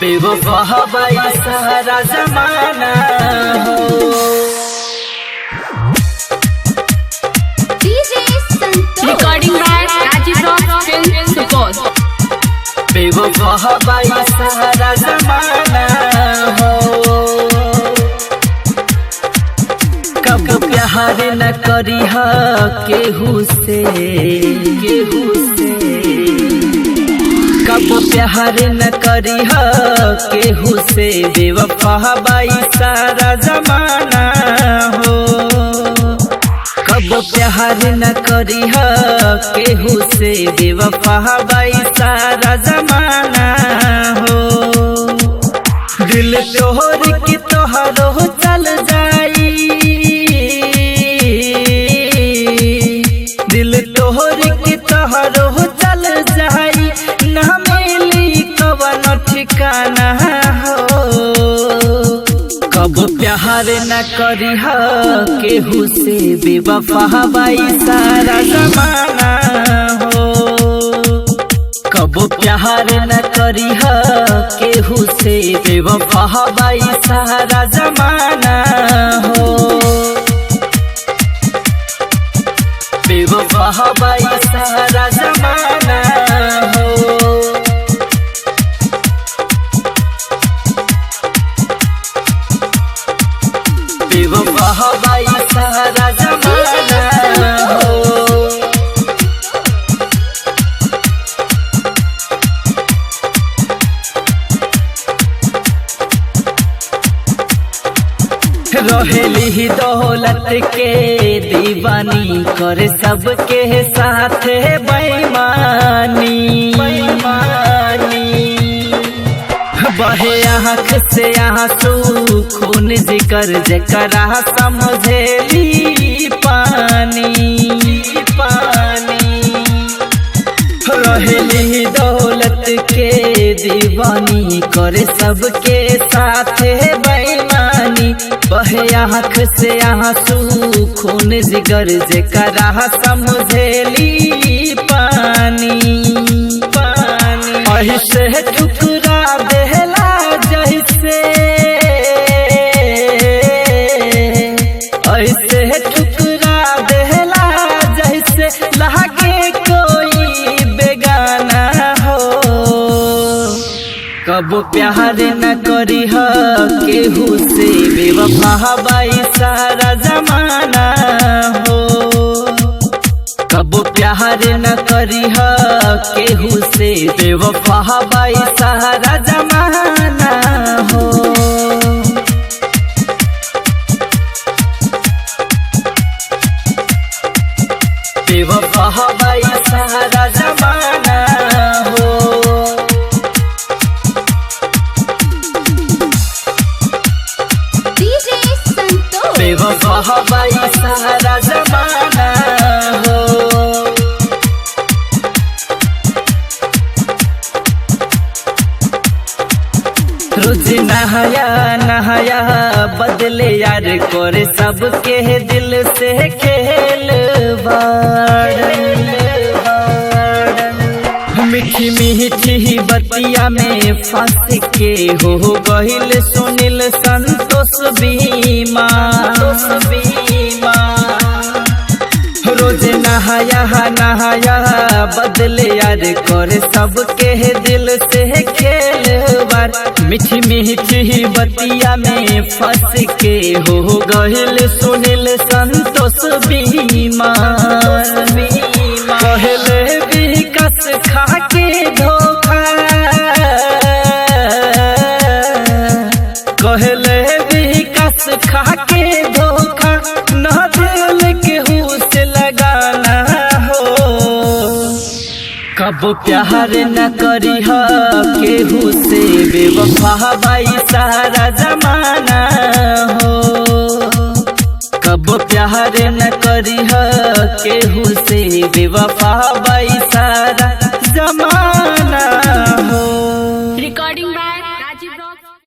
बेवफा हवाई सारा जमाना हो। Recording by Rajiv Rock Film Support. बेवफा हवाई सारा जमाना हो। कब प्यार न करी केहू से कब प्यार न करी केहू से बेवफा हवाई सारा जमाना हो। कब प्यार न करी केहू से बेवफा हवाई सारा जमाना हो। दिल तोहर की तोहरो चल जाई, दिल तोहर की तोहरो चल जाई, ना मिली कवन ठिकाना हो। कब प्यार न करी केहू से बेवफा हवाई सारा जमाना हो। कब प्यार न करी केहू से बेवफा हवाई सारा जमाना हो। बेवफा हवाई सारा जमाना हो। बेवफा हवाई सारा जमाना हो। रहेली दौलत के दीवानी, करे सबके साथ बेईमानी। बहे आँख से आंसू खून जिगर जकरा समझेली पानी। रहेली दौलत के दीवानी, करे सबके साथ बेईमानी। बहे आँख से आंसू खून जिगर जकरा समझेली पानी। ऐसे ठुकरा देला जैसे, ऐसे ठुकरा देला जैसे लागे कोई बेगाना हो। कब प्यार न करी केहू से बेवफा हवाई सारा जमाना हो। कब प्यार न करी केहू से बेवफा हवाई सारा जमाना हो। बेवफा हवाई सारा जमाना हो। बेवफा हवाई सारा जमाना हो। रोज नहाया नहाया बदले यार, करे सबके दिल से खेलवाड़। मीठी मीठी बतिया में फंस के हो गहिल सुनील संतोष बीमा। रोज नहाया नहाया बदले यार, करे सबके दिल से खेलवार। मीठी मीठी बतिया में फंस के हो गहिल सुनील संतोष बीमा। कहले विकास खा के धोखा, कहले विकास खा के धोखा, न दिल केहू से लगाना हो। कब प्यार न करी केहू से बेवफा हवाई सारा जमाना हो। कब प्यार न करी केहू से बेवफा हवाई